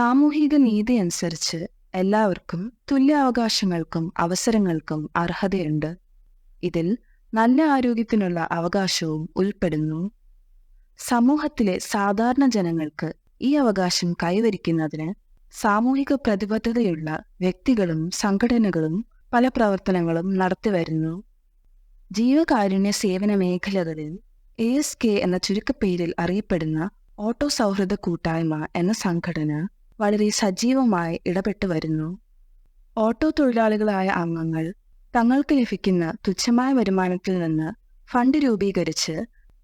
സാമൂഹിക നീതി അനുസരിച്ച് എല്ലാവർക്കും തുല്യ അവകാശങ്ങൾക്കും അവസരങ്ങൾക്കും അർഹതയുണ്ട്. ഇതിൽ നല്ല ആരോഗ്യത്തിനുള്ള അവകാശവും ഉൾപ്പെടുന്നു. സമൂഹത്തിലെ സാധാരണ ജനങ്ങൾക്ക് ഈ അവകാശം കൈവരിക്കുന്നതിന് സാമൂഹിക പ്രതിബദ്ധതയുള്ള വ്യക്തികളും സംഘടനകളും പല പ്രവർത്തനങ്ങളും നടത്തിവരുന്നു. ജീവകാരുണ്യ സേവന മേഖലകളിൽ ASK എന്ന ചുരുക്കപ്പേരിൽ അറിയപ്പെടുന്ന ഓട്ടോ സൗഹൃദ കൂട്ടായ്മ എന്ന സംഘടന വളരെ സജീവമായി ഇടപെട്ടു വരുന്നു. ഓട്ടോ തൊഴിലാളികളായ അംഗങ്ങൾ തങ്ങൾക്ക് ലഭിക്കുന്ന തുച്ഛമായ വരുമാനത്തിൽ നിന്ന് ഫണ്ട് രൂപീകരിച്ച്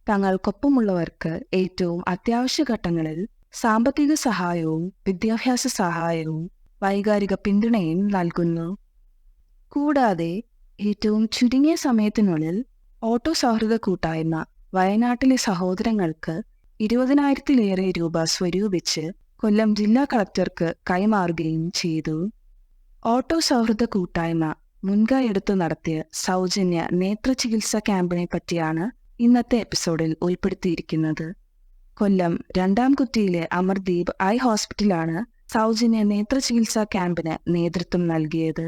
തങ്ങൾക്കൊപ്പമുള്ളവർക്ക് ഏറ്റവും അത്യാവശ്യ ഘട്ടങ്ങളിൽ സാമ്പത്തിക സഹായവും വിദ്യാഭ്യാസ സഹായവും വൈകാരിക പിന്തുണയും നൽകുന്നു. കൂടാതെ ഏറ്റവും ചുരുങ്ങിയ സമയത്തിനുള്ളിൽ ഓട്ടോ സൗഹൃദ കൂട്ടായ്മ വയനാട്ടിലെ സഹോദരങ്ങൾക്ക് 20,000-ലേറെ രൂപ സ്വരൂപിച്ച് കൊല്ലം ജില്ലാ കളക്ടർക്ക് കൈമാറുകയും ചെയ്തു. ഓട്ടോ സൗഹൃദ കൂട്ടായ്മ മുൻകൈയെടുത്തു നടത്തിയ സൗജന്യ നേത്രചികിത്സ ക്യാമ്പിനെ പറ്റിയാണ് ഇന്നത്തെ എപ്പിസോഡിൽ ഉൾപ്പെടുത്തിയിരിക്കുന്നത്. കൊല്ലം രണ്ടാംകുറ്റിയിലെ അമർദീപ് ഐ ഹോസ്പിറ്റലാണ് സൗജന്യ നേത്രചികിത്സാ ക്യാമ്പിന് നേതൃത്വം നൽകിയത്.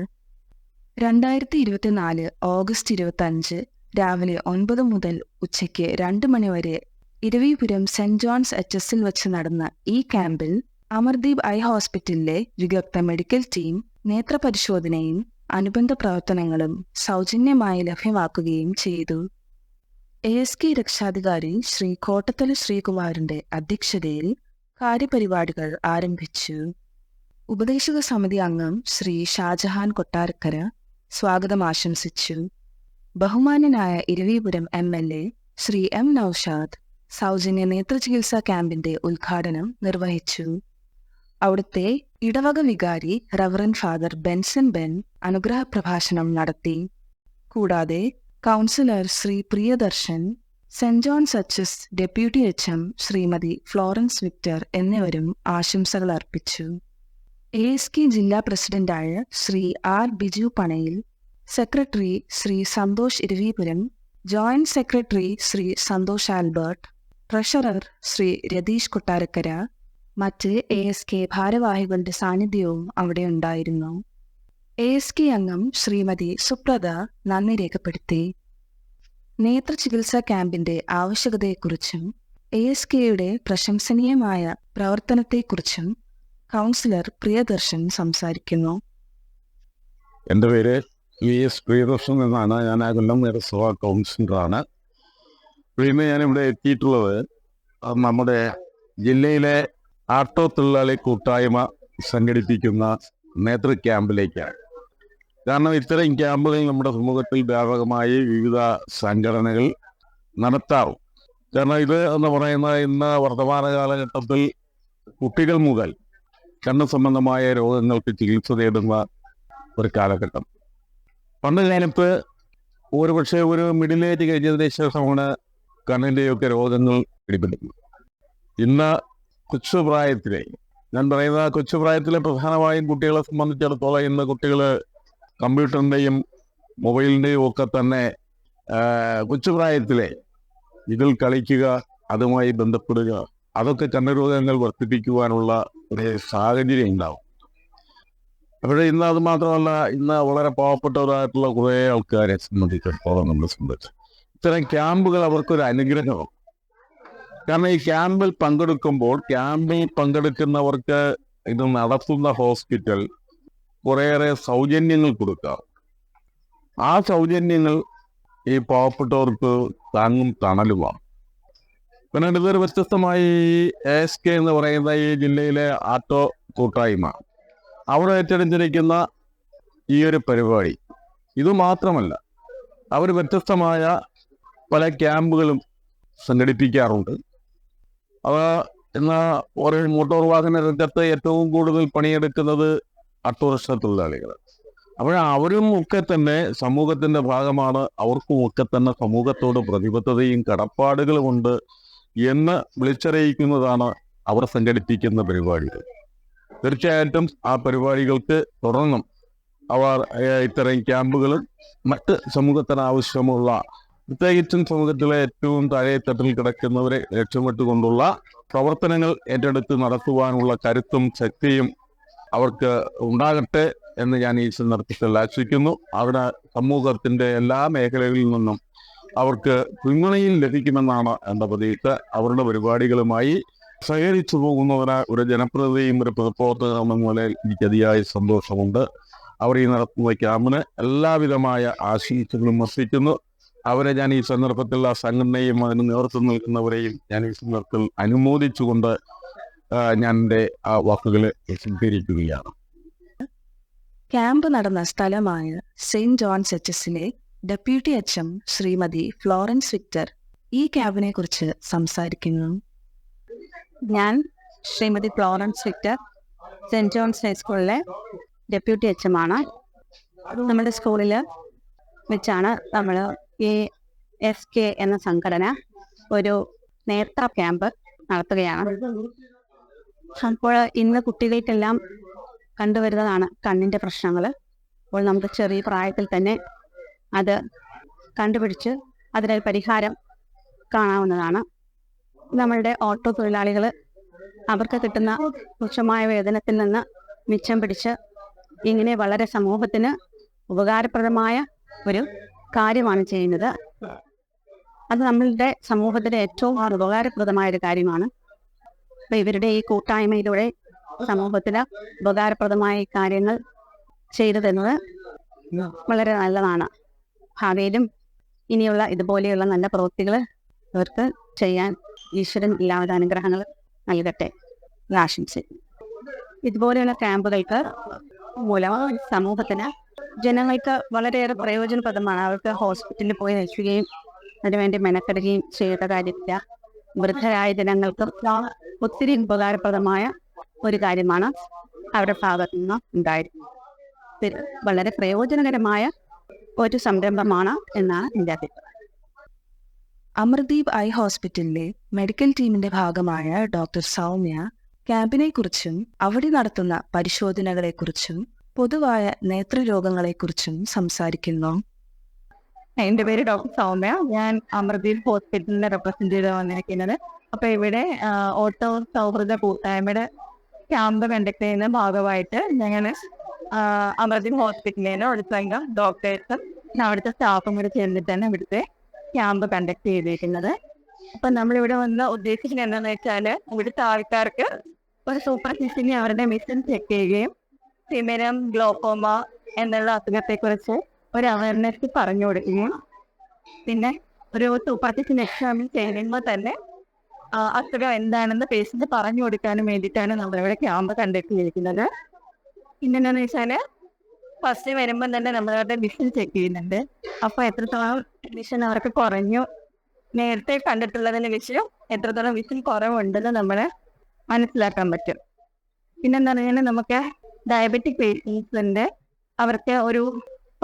2024 ഓഗസ്റ്റ് 25 രാവിലെ 9 മുതൽ ഉച്ചയ്ക്ക് 2 മണി വരെ ഇരവിപുരം സെന്റ് ജോൺസ് HSൽ വെച്ച് നടന്ന ഈ ക്യാമ്പിൽ അമർദീപ് ഐ ഹോസ്പിറ്റലിലെ വിദഗ്ധ മെഡിക്കൽ ടീം നേത്രപരിശോധനയും അനുബന്ധ പ്രവർത്തനങ്ങളും സൗജന്യമായി ലഭ്യമാക്കുകയും ചെയ്തു. ASK രക്ഷാധികാരി ശ്രീ കോട്ടത്തല ശ്രീകുമാറിന്റെ അധ്യക്ഷതയിൽ കാര്യപരിപാടികൾ ആരംഭിച്ചു. ഉപദേശക സമിതി അംഗം ശ്രീ ഷാജഹാൻ കൊട്ടാരക്കര സ്വാഗതം ആശംസിച്ചു. ബഹുമാന്യനായ ഇരവിപുരം MLA ശ്രീ M നൌഷാദ് സൗജന്യ നേത്രചികിത്സാ ക്യാമ്പിന്റെ ഉദ്ഘാടനം നിർവഹിച്ചു. അവിടുത്തെ ഇടവക വികാരി റവറൻ ഫാദർ ബെൻസൺ ബെൻ അനുഗ്രഹ പ്രഭാഷണം നടത്തി. കൂടാതെ councillor Shri Priyadarshan, Saint John's HS deputy HM Shrimati Florence Victor എന്നിവരും ആശംസകൾ അർപ്പിച്ചു. ASK ജില്ലാ പ്രസിഡന്റായ Shri R Biju Panayil, secretary Shri Santhosh Eravipuram, joint secretary Shri Santhosh Albert, treasurer Shri Ratheesh Kottarakkara, മറ്റ് ASK ഭാരവാഹികളുടെ സാന്നിധ്യവും അവിടെ ഉണ്ടായിരുന്നു. ASK അംഗം ശ്രീമതി സുപ്രത നന്ദി രേഖപ്പെടുത്തി. നേത്രചികിത്സാ ക്യാമ്പിന്റെ ആവശ്യകതയെക്കുറിച്ചും ASKയുടെ പ്രശംസനീയമായ പ്രവർത്തനത്തെക്കുറിച്ചും കൗൺസിലർ പ്രിയദർശൻ സംസാരിക്കുന്നു. എൻ്റെ പേര് VS പ്രിയദർശൻ എന്നാണ്. ഞാൻ കൊല്ലം നഗരസഭ കൗൺസിലറാണ്. ഇന്ന് ഞാനിവിടെ എത്തിയിട്ടുള്ളത് നമ്മുടെ ജില്ലയിലെ ആട്ടോ തൊഴിലാളി കൂട്ടായ്മ സംഘടിപ്പിക്കുന്ന നേതൃ ക്യാമ്പിലേക്കാണ്. കാരണം ഇത്തരം ക്യാമ്പുകൾ നമ്മുടെ സമൂഹത്തിൽ വ്യാപകമായി വിവിധ സംഘടനകൾ നടത്താറും. കാരണം ഇത് എന്ന് പറയുന്ന ഇന്ന് വർത്തമാന കാലഘട്ടത്തിൽ കുട്ടികൾ മുതൽ കണ്ണ് സംബന്ധമായ രോഗങ്ങൾക്ക് ചികിത്സ തേടുന്ന ഒരു കാലഘട്ടം. പണ്ട് കാലത്ത് ഒരുപക്ഷെ ഒരു മിഡിൽ ഏജ് കഴിഞ്ഞതിന് ശേഷമാണ് കണ്ണിൻ്റെയൊക്കെ രോഗങ്ങൾ പിടിപെടുന്നത്. ഇന്ന് കൊച്ചുപ്രായത്തിലെ, ഞാൻ പറയുന്ന കൊച്ചുപ്രായത്തിലെ പ്രധാനമായും കുട്ടികളെ സംബന്ധിച്ചിടത്തോളം ഇന്ന് കുട്ടികൾ കമ്പ്യൂട്ടറിൻ്റെയും മൊബൈലിൻ്റെയും ഒക്കെ തന്നെ കൊച്ചുപ്രായത്തിലെ ഇതിൽ കളിക്കുക, അതുമായി ബന്ധപ്പെടുക, അതൊക്കെ കണ്ണുരോഗങ്ങൾ വർദ്ധിപ്പിക്കുവാനുള്ള ഒരു സാഹചര്യം ഉണ്ടാവും. പക്ഷേ ഇന്ന് അത് മാത്രമല്ല, ഇന്ന് വളരെ പാവപ്പെട്ടവരായിട്ടുള്ള കുറേ ആൾക്കാരെ സംബന്ധിച്ചിടത്തോളം നമ്മളെ സംബന്ധിച്ച് ഇത്തരം ക്യാമ്പുകൾ അവർക്കൊരു അനുഗ്രഹമാണ്. കാരണം ഈ ക്യാമ്പിൽ പങ്കെടുക്കുന്നവർക്ക് ഇത് നടത്തുന്ന ഹോസ്പിറ്റൽ കുറേയേറെ സൗജന്യങ്ങൾ കൊടുക്കാം. ആ സൗജന്യങ്ങൾ ഈ പാവപ്പെട്ടവർക്ക് താങ്ങും തണലുമാണ്. പിന്നെ ഇതൊരു വ്യത്യസ്തമായി ASK എന്ന് പറയുന്ന ഈ ജില്ലയിലെ ആട്ടോ കൂട്ടായ്മ അവർ ഏറ്റെടുത്തിരിക്കുന്ന ഈ ഒരു പരിപാടി ഇത് മാത്രമല്ല, അവർ വ്യത്യസ്തമായ പല ക്യാമ്പുകളും സംഘടിപ്പിക്കാറുണ്ട്. അവ ഇന്ന് ഒരു മോട്ടോർ വാഹന രംഗത്ത് ഏറ്റവും കൂടുതൽ പണിയെടുക്കുന്നത് ഓട്ടോറിക്ഷ തൊഴിലാളികൾ. അപ്പോൾ അവരും ഒക്കെ തന്നെ സമൂഹത്തിൻ്റെ ഭാഗമാണ്. അവർക്കും ഒക്കെ തന്നെ സമൂഹത്തോട് പ്രതിബദ്ധതയും കടപ്പാടുകളും ഉണ്ട് എന്ന് വിളിച്ചറിയിക്കുന്നതാണ് അവർ സംഘടിപ്പിക്കുന്ന പരിപാടികൾ. തീർച്ചയായിട്ടും ആ പരിപാടികൾക്ക് തുടർന്നും അവർ ഇത്തരം ക്യാമ്പുകളും മറ്റ് സമൂഹത്തിന് ആവശ്യമുള്ള, പ്രത്യേകിച്ചും സമൂഹത്തിലെ ഏറ്റവും താഴെത്തട്ടിൽ കിടക്കുന്നവരെ ലക്ഷ്യമിട്ടുകൊണ്ടുള്ള പ്രവർത്തനങ്ങൾ ഏറ്റെടുത്ത് നടത്തുവാനുള്ള കരുത്തും ശക്തിയും അവർക്ക് ഉണ്ടാകട്ടെ എന്ന് ഞാൻ ഈ സന്ദർഭത്തിൽ ആശിക്കുന്നു. അവിടെ സമൂഹത്തിന്റെ എല്ലാ മേഖലകളിൽ നിന്നും അവർക്ക് പിന്തുണയും ലഭിക്കുമെന്നാണ് എൻ്റെ പ്രതീക്ഷ. അവരുടെ പരിപാടികളുമായി സഹകരിച്ചു പോകുന്നവരെ ഒരു ജനപ്രതിനിധിയും ഒരു പ്രവർത്തകനും എന്ന നിലയിൽ എനിക്ക് അതിയായ സന്തോഷമുണ്ട്. അവർ ഈ നടത്തുന്ന ക്യാമ്പിന് എല്ലാവിധമായ ആശംസകളും അർപ്പിക്കുന്നു. അവരെ ഞാൻ ഈ സന്ദർഭത്തിൽ ആ സംഘടനയും അതിന് നേതൃത്വം നൽകുന്നവരെയും ഞാൻ ഈ സന്ദർഭത്തിൽ അനുമോദിച്ചുകൊണ്ട് ഞാൻ എൻ്റെ ആ വാക്കുകളെ സ്വീകരിക്കുകയാണ്. ക്യാമ്പ് നടന്ന സ്ഥലമായ സെയിന്റ് ജോൺസ് എച്ച്.എസിലെ deputy HM Shrimati Florence Victor ഈ ക്യാമ്പിനെ കുറിച്ച് സംസാരിക്കുന്നു. ഞാൻ Shrimati Florence Victor, Saint John's ഹൈസ്കൂളിലെ ഡെപ്യൂട്ടി എച്ച്.എം ആണ്. നമ്മുടെ സ്കൂളിൽ വെച്ചാണ് നമ്മൾ ASK എന്ന സംഘടന ഒരു നേത്ര ക്യാമ്പ് നടത്തുകയാണ്. അപ്പോൾ ഇന്ന് കുട്ടികൾക്കെല്ലാം കണ്ടുവരുന്നതാണ് കണ്ണിൻ്റെ പ്രശ്നങ്ങൾ. അപ്പോൾ നമുക്ക് ചെറിയ പ്രായത്തിൽ തന്നെ അത് കണ്ടുപിടിച്ച് അതിനൊരു പരിഹാരം കാണാവുന്നതാണ്. നമ്മളുടെ ഓട്ടോ തൊഴിലാളികൾ അവർക്ക് കിട്ടുന്ന തുച്ഛമായ വേതനത്തിൽ നിന്ന് മിച്ചം പിടിച്ച് ഇങ്ങനെ വളരെ സമൂഹത്തിന് ഉപകാരപ്രദമായ ഒരു കാര്യമാണ് ചെയ്യുന്നത്. അത് നമ്മളുടെ സമൂഹത്തിന് ഏറ്റവും ഉപകാരപ്രദമായ ഒരു കാര്യമാണ്. അപ്പോൾ ഇവരുടെ ഈ കൂട്ടായ്മയിലൂടെ സമൂഹത്തിന് ഉപകാരപ്രദമായ കാര്യങ്ങൾ ചെയ്തു തരുന്നത് വളരെ നല്ലതാണ്. ഭാവിയിലും ഇനിയുള്ള ഇതുപോലെയുള്ള നല്ല പ്രവൃത്തികൾ അവർക്ക് ചെയ്യാൻ ഈശ്വരൻ എല്ലാവിധ അനുഗ്രഹങ്ങൾ നൽകട്ടെ ആശംസിക്കുന്നു. ഇതുപോലെയുള്ള ക്യാമ്പുകൾക്ക് മൂലം സമൂഹത്തിന് ജനങ്ങൾക്ക് വളരെയേറെ പ്രയോജനപ്രദമാണ്. അവർക്ക് ഹോസ്പിറ്റലിൽ പോയി നിൽക്കുകയും അതിനുവേണ്ടി മെനക്കെടുകയും ചെയ്യേണ്ട കാര്യമില്ല. വൃദ്ധരായ ജനങ്ങൾക്ക് ഒത്തിരി ഉപകാരപ്രദമായ ഒരു കാര്യമാണ് അവരുടെ ഭാഗത്തു നിന്ന് ഉണ്ടായിരിക്കുന്നത്. വളരെ പ്രയോജനകരമായ ഒരു സംരംഭമാണ് എന്നാണ് എൻ്റെ അഭിപ്രായം. അമർദീപ് ഐ ഹോസ്പിറ്റലിലെ മെഡിക്കൽ ടീമിന്റെ ഭാഗമായ ഡോക്ടർ സൗമ്യ ക്യാമ്പിനെ കുറിച്ചും അവിടെ നടത്തുന്ന പരിശോധനകളെക്കുറിച്ചും പൊതുവായ നേത്രരോഗങ്ങളെക്കുറിച്ചും സംസാരിക്കുന്നു. എൻ്റെ പേര് ഡോക്ടർ സൗമ്യ. ഞാൻ അമർദീപ് ഹോസ്പിറ്റലിനെ റെപ്രസെന്റ് ചെയ്ത് വന്നിരിക്കുന്നത്. അപ്പോൾ ഇവിടെ ഓട്ടോ സൗഹൃദ കൂട്ടായ്മയുടെ ക്യാമ്പ് കണ്ടക്ട് ചെയ്യുന്ന ഭാഗമായിട്ട് ഞങ്ങൾ അമർദീപ് ഹോസ്പിറ്റലിൽ നിന്ന് ഒരു സംഘം ഡോക്ടേഴ്സും അവിടുത്തെ സ്റ്റാഫും കൂടെ ചേർന്നിട്ടാണ് ഇവിടുത്തെ ക്യാമ്പ് കണ്ടക്ട് ചെയ്തിരിക്കുന്നത്. അപ്പം നമ്മളിവിടെ വന്ന് ഉദ്ദേശിക്കുന്നത് എന്താണെന്ന് വെച്ചാൽ ഇവിടുത്തെ ആൾക്കാർക്ക് ഒരു സൂപ്പർഫിഷ്യലി അവരുടെ മിഷൻ ചെക്ക് ചെയ്യുകയും തിമിരം, ഗ്ലോക്കോമ എന്നുള്ള അസുഖത്തെക്കുറിച്ച് ഒരു അവയർനെസ് പറഞ്ഞു കൊടുക്കുകയും പിന്നെ ഒരു സൂപ്പർഫിഷ്യൽ എക്സാമിൻ ചെയ്യുമ്പോൾ തന്നെ അസുഖം എന്താണെന്ന് പേഷ്യന്റ് പറഞ്ഞു കൊടുക്കാനും വേണ്ടിയിട്ടാണ് നമ്മളിവിടെ ക്യാമ്പ് കണ്ടക്ട് ചെയ്തിരിക്കുന്നത്. പിന്നെന്താണെന്ന് വെച്ചാൽ ഫസ്റ്റ് വരുമ്പം തന്നെ നമ്മളവരുടെ വിഷൻ ചെക്ക് ചെയ്യുന്നുണ്ട്. അപ്പോൾ എത്രത്തോളം വിഷൻ അവർക്ക് കുറഞ്ഞു, നേരത്തെ കണ്ടിട്ടുള്ളതിന് വിഷയം എത്രത്തോളം വിഷൻ കുറവുണ്ടെന്ന് നമ്മൾ മനസ്സിലാക്കാൻ പറ്റും. പിന്നെന്താ പറഞ്ഞാൽ നമുക്ക് ഡയബറ്റിക് പേഷ്യൻസിൻ്റെ അവർക്ക് ഒരു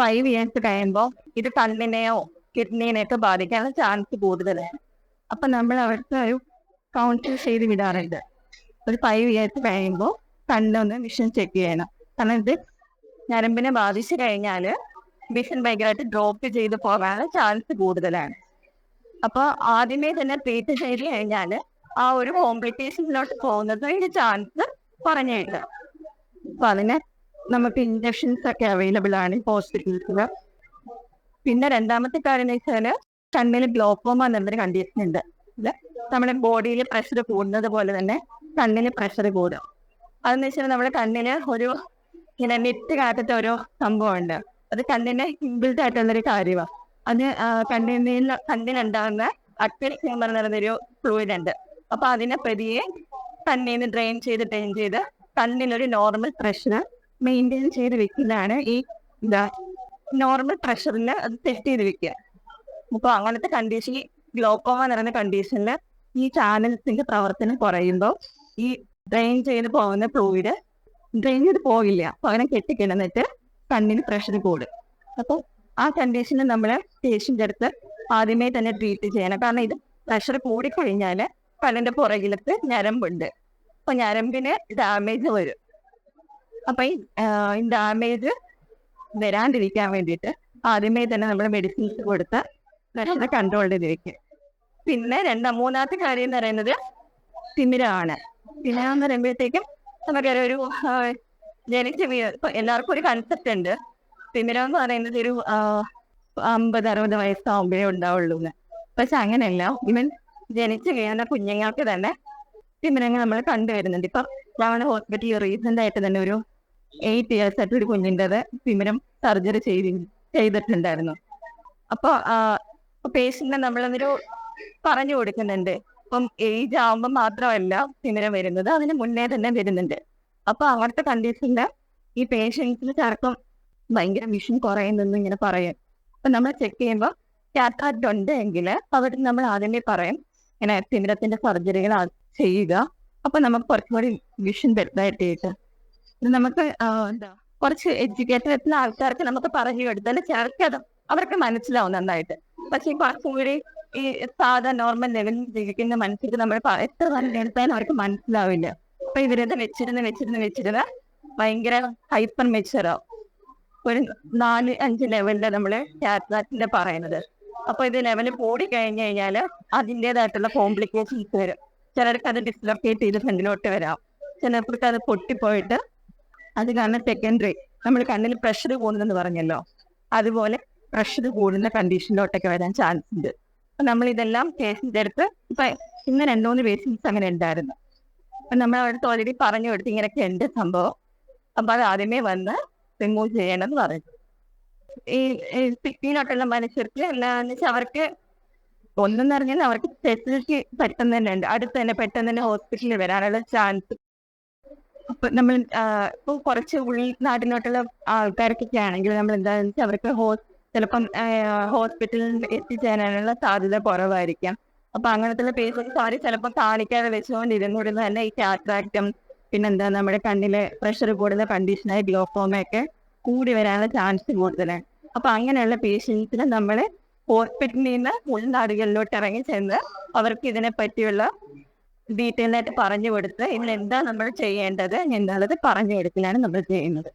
5 years കഴിയുമ്പോൾ ഇത് കണ്ണിനെയോ കിഡ്നീനെയൊക്കെ ബാധിക്കാനുള്ള ചാൻസ് കൂടുതലാണ്. അപ്പം നമ്മൾ അവർക്ക് ഒരു കൗൺസിൽ ചെയ്ത് വിടാറുണ്ട്. ഒരു 5 years കഴിയുമ്പോൾ കണ്ണൊന്ന് വിഷൻ ചെക്ക് ചെയ്യണം. കാരണം ഇത് ഞരമ്പിനെ ബാധിച്ചു കഴിഞ്ഞാൽ വിഷൻ ഭയങ്കരമായിട്ട് ഡ്രോപ്പ് ചെയ്ത് പോകാനുള്ള ചാൻസ് കൂടുതലാണ്. അപ്പോൾ ആദ്യമേ തന്നെ ട്രീറ്റ് ചെയ്ത് കഴിഞ്ഞാൽ ആ ഒരു കോംപ്ലിക്കേഷനിലോട്ട് പോകുന്നതിൻ്റെ ചാൻസ് പറഞ്ഞിട്ടുണ്ട്. അപ്പോൾ അതിന് നമുക്ക് ഇഞ്ചക്ഷൻസ് ഒക്കെ അവൈലബിൾ ആണ് ഹോസ്പിറ്റൽസിൽ. പിന്നെ രണ്ടാമത്തെ കാര്യം എന്ന് വെച്ചാൽ കണ്ണിൽ ഗ്ലോക്കോമ എന്നൊരു കണ്ടീഷൻ ഉണ്ട്. നമ്മുടെ ബോഡിയിൽ പ്രഷർ കൂടുന്നത് പോലെ തന്നെ കണ്ണിന് പ്രഷർ കൂടും. അതെന്ന് വെച്ചാൽ നമ്മുടെ കണ്ണിന് ഒരു ഇങ്ങനെ നെറ്റ് കാറ്റത്തെ ഒരു സംഭവമുണ്ട്. അത് കണ്ണിന് ഇൻബിൽറ്റ് ആയിട്ടുള്ളൊരു കാര്യമാണ്. അത് കണ്ണിനുണ്ടാകുന്ന അക്വസ് ഹ്യൂമർ എന്ന് പറയുന്നൊരു ഫ്ലൂയിഡ് ഉണ്ട്. അപ്പോൾ അതിനെ പതിയെ കണ്ണിന് ഡ്രെയിൻ ചെയ്ത് കണ്ണിനൊരു നോർമൽ പ്രഷർ മെയിൻറ്റെയിൻ ചെയ്ത് വെക്കുന്നതാണ് ഈ നോർമൽ പ്രഷറിൽ അത് ടെസ്റ്റ് ചെയ്ത് വെക്കുക. അപ്പോൾ അങ്ങനത്തെ കണ്ടീഷൻ, ഗ്ലോക്കോമ എന്ന് പറയുന്ന കണ്ടീഷനിൽ ഈ ചാനൽസിന്റെ പ്രവർത്തനം കുറയുമ്പോൾ ഈ ഡ്രെയിൻ ചെയ്ത് പോകുന്ന ഫ്ലൂയിഡ് ഡ്രെയിൻ ചെയ്ത് പോകില്ല. അപ്പോൾ അങ്ങനെ കെട്ടിക്കിടന്നിട്ട് കണ്ണിന് പ്രഷർ കൂടും. അപ്പോൾ ആ കണ്ടീഷനിൽ നമ്മൾ പേഷ്യൻ്റെ അടുത്ത് ആദ്യമേ തന്നെ ട്രീറ്റ് ചെയ്യണം. കാരണം ഇത് പ്രഷർ കൂടിക്കഴിഞ്ഞാൽ കണ്ണിൻ്റെ പുറകിലത്ത് ഞരമ്പുണ്ട്. അപ്പോൾ ഞരമ്പിന് ഡാമേജ് വരും. അപ്പം ഈ ഡാമേജ് വരാണ്ടിരിക്കാൻ വേണ്ടിയിട്ട് ആദ്യമേ തന്നെ നമ്മൾ മെഡിസിൻസ് കൊടുത്ത് പ്രഷർ കൺട്രോൾ ചെയ്ത് വെക്കുക. പിന്നെ മൂന്നാമത്തെ കാര്യം എന്ന് പറയുന്നത് തിമിരമാണ്. തിമിരം എന്ന് പറയുമ്പോഴത്തേക്കും നമുക്കൊരു ഇപ്പൊ എല്ലാവർക്കും ഒരു കൺസെപ്റ്റ് ഉണ്ട്, തിമിരം എന്ന് പറയുന്നത് ഒരു 50-60 വയസ്സാവുമ്പോഴേ ഉണ്ടാവുള്ളൂ എന്ന്. പക്ഷെ അങ്ങനെയല്ല, ഇവൻ ജനിച്ചു കഴിയുന്ന കുഞ്ഞുങ്ങൾക്ക് തന്നെ തിമിരങ്ങൾ നമ്മൾ കണ്ടുവരുന്നുണ്ട്. ഇപ്പൊ ഞങ്ങളുടെ ഹോസ്പിറ്റലിൽ റീസെന്റ് ആയിട്ട് തന്നെ ഒരു 8 years ആയിട്ട് ഒരു കുഞ്ഞിൻ്റെത് തിമിരം സർജറി ചെയ്തിട്ടുണ്ടായിരുന്നു. അപ്പൊ പേഷ്യന്റിനെ നമ്മളൊരു പറഞ്ഞു കൊടുക്കുന്നുണ്ട്, ഇപ്പം ഏജ് ആവുമ്പോൾ മാത്രമല്ല തിമിരം വരുന്നത്, അതിന് മുന്നേ തന്നെ വരുന്നുണ്ട്. അപ്പൊ അങ്ങനത്തെ കണ്ടീഷനിൽ ഈ പേഷ്യൻസിന് ചിലപ്പം ഭയങ്കര വിഷൻ കുറയുന്നെന്ന് ഇങ്ങനെ പറയും. അപ്പൊ നമ്മൾ ചെക്ക് ചെയ്യുമ്പോൾ കാറ്റാക്ട് ഉണ്ട് എങ്കിൽ അവിടെ നമ്മൾ ആദ്യമേ പറയും ഇങ്ങനെ തിമിരത്തിന്റെ സർജറികൾ ചെയ്യുക. അപ്പൊ നമുക്ക് കുറച്ചുകൂടി വിഷൻ ബെറ്ററായിട്ട് കിട്ടും. നമുക്ക് കുറച്ച് എഡ്യൂക്കേറ്റഡ് ആയിട്ടുള്ള ആൾക്കാർക്ക് നമുക്ക് പറഞ്ഞു കൊടുത്താൽ ചിലർക്ക് അവർക്ക് മനസ്സിലാവും നന്നായിട്ട്. പക്ഷെ കുറച്ചുകൂടി ഈ സാധാ നോർമൽ ലെവലിൽ ജീവിക്കുന്ന മനുഷ്യർക്ക് നമ്മൾ എത്ര നല്ല എടുത്താലും അവർക്ക് മനസ്സിലാവില്ല. അപ്പൊ ഇവരത് വെച്ചിരുന്ന് ഭയങ്കര ഹൈപ്പർ മെച്ചറാവും. ഒരു 4-5 ലെവലില് നമ്മള് കാറ്ററാക്റ്റിന്റെ പറയുന്നത്. അപ്പൊ ഇത് ലെവല് കൂടി കഴിഞ്ഞു കഴിഞ്ഞാൽ അതിൻ്റെതായിട്ടുള്ള കോംപ്ലിക്കേഷൻസ് വരും. ചിലർക്ക് അത് ഡിസ്ലൊക്കേറ്റ് ചെയ്ത് ഫ്രണ്ടിലോട്ട് വരാം, ചിലർക്ക് അത് പൊട്ടിപ്പോയിട്ട് അത് കാരണം സെക്കൻഡറി നമ്മൾ കണ്ണിൽ പ്രഷർ കൂടുന്നെന്ന് പറഞ്ഞല്ലോ, അതുപോലെ പ്രഷർ കൂടുന്ന കണ്ടീഷനിലോട്ടൊക്കെ വരാൻ ചാൻസ് ഉണ്ട്. അപ്പൊ നമ്മൾ ഇതെല്ലാം പേഷ്യൻ്റെ അടുത്ത് ഇപ്പൊ ഇന്ന് 2-3 പേഷ്യൻസ് അങ്ങനെ ഉണ്ടായിരുന്നു. അപ്പൊ നമ്മൾ അവിടുത്തെ ഓൾറെഡി പറഞ്ഞു കൊടുത്ത് ഇങ്ങനെയൊക്കെ ഉണ്ട് സംഭവം, അപ്പൊ അത് ആദ്യമേ വന്ന് റിമൂവ് ചെയ്യണമെന്ന് പറഞ്ഞു. ഈ സിറ്റിയിലോട്ടുള്ള മനുഷ്യർക്ക് എന്താണെന്ന് വെച്ചാൽ അവർക്ക് ഒന്നെന്ന് പറഞ്ഞാൽ അവർക്ക് ഫെസിലിറ്റി പെട്ടെന്ന് തന്നെ ഉണ്ട്, അടുത്ത് തന്നെ പെട്ടെന്ന് തന്നെ ഹോസ്പിറ്റലിൽ വരാനുള്ള ചാൻസ്. അപ്പൊ നമ്മൾ ഇപ്പൊ കുറച്ച് ഉൾനാട്ടിലോട്ടുള്ള ആൾക്കാർക്കൊക്കെ ആണെങ്കിൽ നമ്മൾ എന്താണെന്ന് വെച്ചാൽ അവർക്ക് ചിലപ്പം ഹോസ്പിറ്റലിൽ എത്തിച്ചേരാനുള്ള സാധ്യത കുറവായിരിക്കാം. അപ്പൊ അങ്ങനത്തെ പേഷ്യൻസ് അവർ ചിലപ്പോൾ കാണിക്കാതെ വെച്ചുകൊണ്ടിരുന്നിരുന്ന തന്നെ ഈ കാറ്ററാക്റ്റും പിന്നെന്താ നമ്മുടെ കണ്ണിലെ പ്രഷർ കൂടുന്ന കണ്ടീഷനായ ഗ്ലോക്കോമയൊക്കെ കൂടി വരാനുള്ള ചാൻസ് കൂടുതലാണ്. അപ്പൊ അങ്ങനെയുള്ള പേഷ്യൻസിന് നമ്മൾ ഹോസ്പിറ്റലിൽ നിന്ന് ഉൾനാടുകളിലോട്ട് ഇറങ്ങി ചെന്ന് അവർക്ക് ഇതിനെ പറ്റിയുള്ള ഡീറ്റെയിൽ ആയിട്ട് പറഞ്ഞു കൊടുത്ത് ഇതിനെന്താ നമ്മൾ ചെയ്യേണ്ടത് എന്നുള്ളത് പറഞ്ഞു കൊടുക്കലാണ് നമ്മൾ ചെയ്യുന്നത്.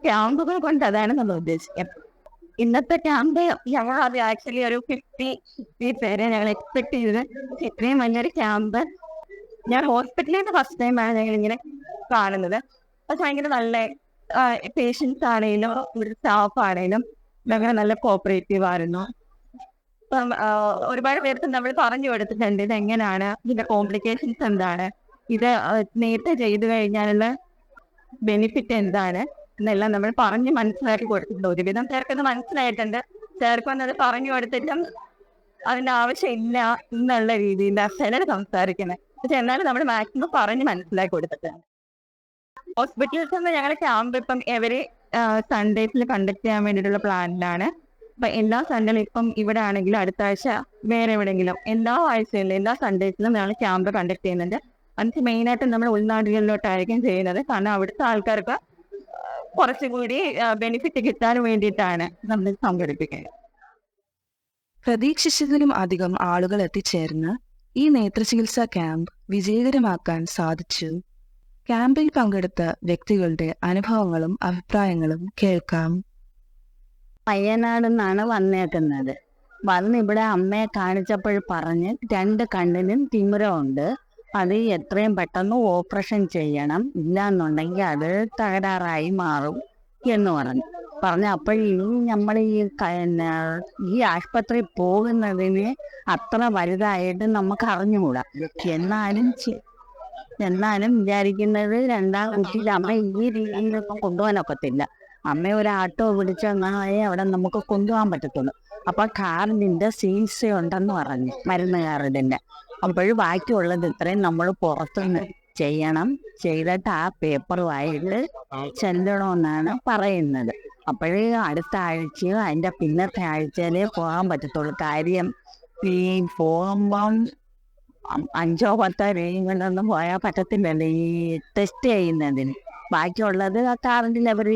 ക്യാമ്പുകൾ കൊണ്ട് അതാണ് നമ്മൾ ഉദ്ദേശിക്കുന്നത്. ഇന്നത്തെ ക്യാമ്പ് ഞങ്ങൾ അത് ആക്ച്വലി ഒരു 50 പേരെ ഞങ്ങൾ എക്സ്പെക്ട് ചെയ്തത്. ഇത്രയും വലിയൊരു ക്യാമ്പ് ഞാൻ ഹോസ്പിറ്റലിൽ നിന്ന് ഫസ്റ്റ് ടൈമാണ് ഞങ്ങൾ ഇങ്ങനെ കാണുന്നത്. പക്ഷെ ഭയങ്കര നല്ല പേഷ്യൻസ് ആണെങ്കിലും ഒരു സ്റ്റാഫ് ആണെങ്കിലും ഞങ്ങൾ നല്ല കോപ്പറേറ്റീവ് ആയിരുന്നു. ഇപ്പം ഒരുപാട് പേർക്ക് നമ്മൾ പറഞ്ഞു കൊടുത്തിട്ടുണ്ട് ഇത് എങ്ങനെയാണ്, ഇതിന്റെ കോംപ്ലിക്കേഷൻസ് എന്താണ്, ഇത് നേരത്തെ ചെയ്തു കഴിഞ്ഞാലുള്ള ബെനിഫിറ്റ് എന്താണ് എന്നെല്ലാം നമ്മൾ പറഞ്ഞ് മനസ്സിലാക്കി കൊടുത്തിട്ടുണ്ട്. ഒരുവിധം പേർക്കത് മനസ്സിലായിട്ടുണ്ട്, ചേർക്കൊന്നത് പറഞ്ഞു കൊടുത്തിട്ടും അതിന്റെ ആവശ്യമില്ല എന്നുള്ള രീതിയിലാണ് ചിലർ സംസാരിക്കുന്നത്. പക്ഷെ എന്നാലും നമ്മൾ മാക്സിമം പറഞ്ഞ് മനസ്സിലാക്കി കൊടുത്തിട്ടുണ്ട്. ഹോസ്പിറ്റൽസ് നിന്ന് ഞങ്ങളുടെ ക്യാമ്പ് ഇപ്പം എവരി സൺഡേസിൽ കണ്ടക്ട് ചെയ്യാൻ വേണ്ടിയിട്ടുള്ള പ്ലാനിലാണ്. അപ്പൊ എല്ലാ സൺഡേയിലും ഇപ്പം ഇവിടെ ആണെങ്കിലും അടുത്ത ആഴ്ച വേറെ എവിടെയെങ്കിലും എല്ലാ ആഴ്ചയിലും എല്ലാ സൺഡേസിലും ഞങ്ങൾ ക്യാമ്പ് കണ്ടക്ട് ചെയ്യുന്നുണ്ട്. അതിന് മെയിനായിട്ട് നമ്മൾ ഉൾനാടുകളിലോട്ടായിരിക്കും ചെയ്യുന്നത്. കാരണം അവിടുത്തെ ആൾക്കാർക്ക് കുറച്ചുകൂടി ബെനിഫിറ്റ് കിട്ടാൻ വേണ്ടിയിട്ടാണ് നമ്മൾ സംഘടിപ്പിക്കുന്നത്. പ്രതീക്ഷിച്ചതിലും അധികം ആളുകൾ എത്തിച്ചേർന്ന് ഈ നേത്രചികിത്സാ ക്യാമ്പ് വിജയകരമാക്കാൻ സാധിച്ചു. ക്യാമ്പിൽ പങ്കെടുത്ത വ്യക്തികളുടെ അനുഭവങ്ങളും അഭിപ്രായങ്ങളും കേൾക്കാം. വയനാട് നിന്നാണ് വന്നേക്കുന്നത്. വന്ന് ഇവിടെ അമ്മയെ കാണിച്ചപ്പോൾ പറഞ്ഞ് 2 കണ്ണിനും തിമിരമുണ്ട്, അത് എത്രയും പെട്ടെന്ന് ഓപ്പറേഷൻ ചെയ്യണം, ഇല്ലാന്നുണ്ടെങ്കിൽ അത് തകരാറായി മാറും എന്ന് പറഞ്ഞു. അപ്പോൾ ഇനി നമ്മൾ ഈ ആശുപത്രി പോകുന്നതിന് അത്ര വലുതായിട്ട് നമുക്ക് അറിഞ്ഞുകൂടാ. എന്നാലും വിചാരിക്കുന്നത് 2ാം കുട്ടിയിൽ അമ്മ ഈ രീതിയിലൊന്നും കൊണ്ടുപോകാനൊക്കത്തില്ല. അമ്മ ഒരു ആട്ടോ പിടിച്ചെന്നാലേ അവിടെ നമുക്ക് കൊണ്ടുപോകാൻ പറ്റത്തുള്ളൂ. അപ്പൊ കാർഡിന്റെ ചികിത്സ ഉണ്ടെന്ന് പറഞ്ഞു, മരുന്ന് കാർഡിന്റെ. അപ്പോഴും ബാക്കിയുള്ളത് ഇത്രയും നമ്മൾ പുറത്തുനിന്ന് ചെയ്തിട്ട് ആ പേപ്പറുമായിട്ട് ചെല്ലണമെന്നാണ് പറയുന്നത്. അപ്പോഴേ അടുത്ത ആഴ്ചയോ അതിന്റെ പിന്നത്തെ ആഴ്ചയിലേ പോകാൻ പറ്റത്തുള്ളൂ. കാര്യം ഈ പോകുമ്പം 5-10 രൂപയൊന്നും പോയാൽ പറ്റത്തില്ലല്ലോ ഈ ടെസ്റ്റ് ചെയ്യുന്നതിന്. ബാക്കിയുള്ളത് ആ കാർഡിൽ അവർ